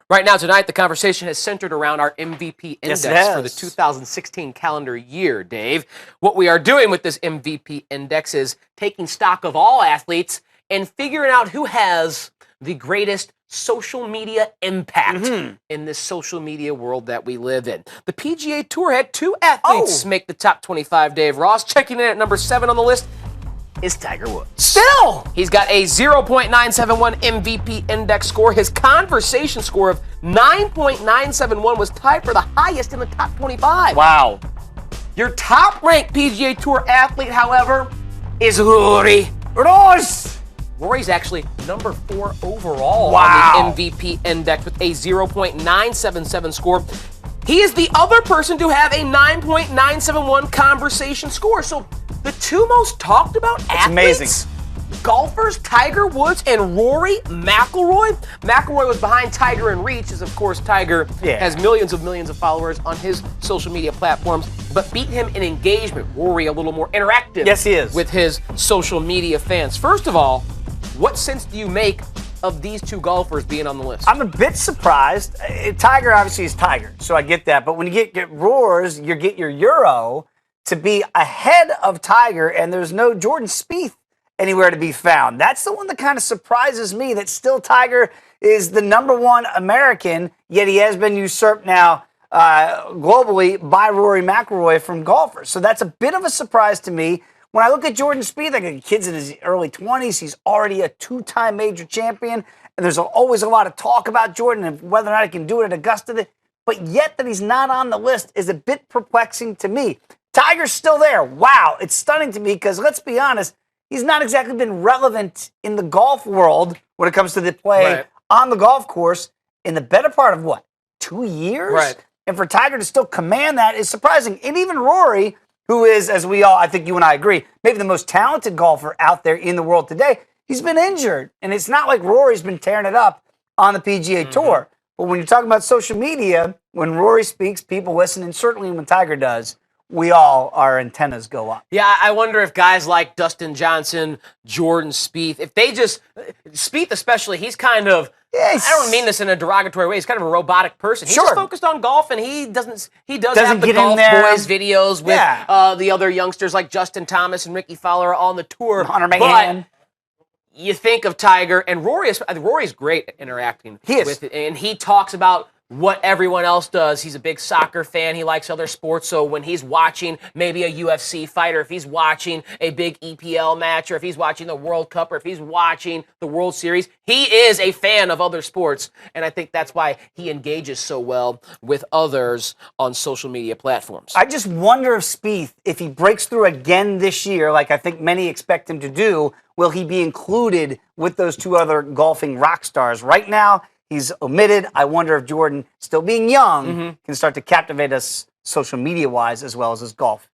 Right now, tonight, the conversation has centered around our MVP index Yes, for the 2016 calendar year, Dave. What we are doing with this MVP index is taking stock of all athletes and figuring out who has the greatest social media impact in this social media world that we live in. The PGA Tour had two athletes make the top 25, Dave Ross. Checking in at number 7 on the list is Tiger Woods. Still! He's got a 0.971 MVP index score. His conversation score of 9.971 was tied for the highest in the top 25. Wow. Your top-ranked PGA Tour athlete, however, is Rory. Rory's actually number 4 overall on the MVP index with a 0.977 score. He is the other person to have a 9.971 conversation score. So the two most talked about athletes, golfers, Tiger Woods and Rory McIlroy. McIlroy was behind Tiger in reach, as of course Tiger has millions of followers on his social media platforms, but beat him in engagement. Rory a little more interactive. Yes, he is. With his social media fans. First of all, what sense do you make of these two golfers being on the list? I'm a bit surprised. Tiger obviously is Tiger, so I get that. But when you get Roars, you get your Euro to be ahead of Tiger, and there's no Jordan Spieth anywhere to be found. That's the one that kind of surprises me, that still Tiger is the number 1 American, yet he has been usurped now globally by Rory McIlroy from golfers. So that's a bit of a surprise to me. When I look at Jordan Spieth, I think the kid's in his early 20s. He's already a 2-time major champion, and there's always a lot of talk about Jordan and whether or not he can do it at Augusta. But yet that he's not on the list is a bit perplexing to me. Tiger's still there. Wow, it's stunning to me because, let's be honest, he's not exactly been relevant in the golf world when it comes to the play on the golf course in the better part of, 2 years? Right. And for Tiger to still command that is surprising. And even Rory, who is, as we all, I think you and I agree, maybe the most talented golfer out there in the world today, he's been injured. And it's not like Rory's been tearing it up on the PGA Tour. But when you're talking about social media, when Rory speaks, people listen, and certainly when Tiger does, our antennas go up. Yeah, I wonder if guys like Dustin Johnson, Jordan Spieth, if they just, Spieth especially, he's kind of, I don't mean this in a derogatory way, he's kind of a robotic person. He's just focused on golf, and he does have the Golf Boys videos with the other youngsters like Justin Thomas and Ricky Fowler on the tour. Hunter McGann. You think of Tiger, and Rory's great at interacting with it, and he talks about what everyone else does. He's a big soccer fan. He likes other sports. So when he's watching maybe a UFC fight, or if he's watching a big EPL match, or if he's watching the World Cup, or if he's watching the World Series, he is a fan of other sports. And I think that's why he engages so well with others on social media platforms. I just wonder if Spieth, if he breaks through again this year, like I think many expect him to do, will he be included with those two other golfing rock stars? Right now, he's omitted. I wonder if Jordan, still being young, can start to captivate us social media-wise as well as his golf.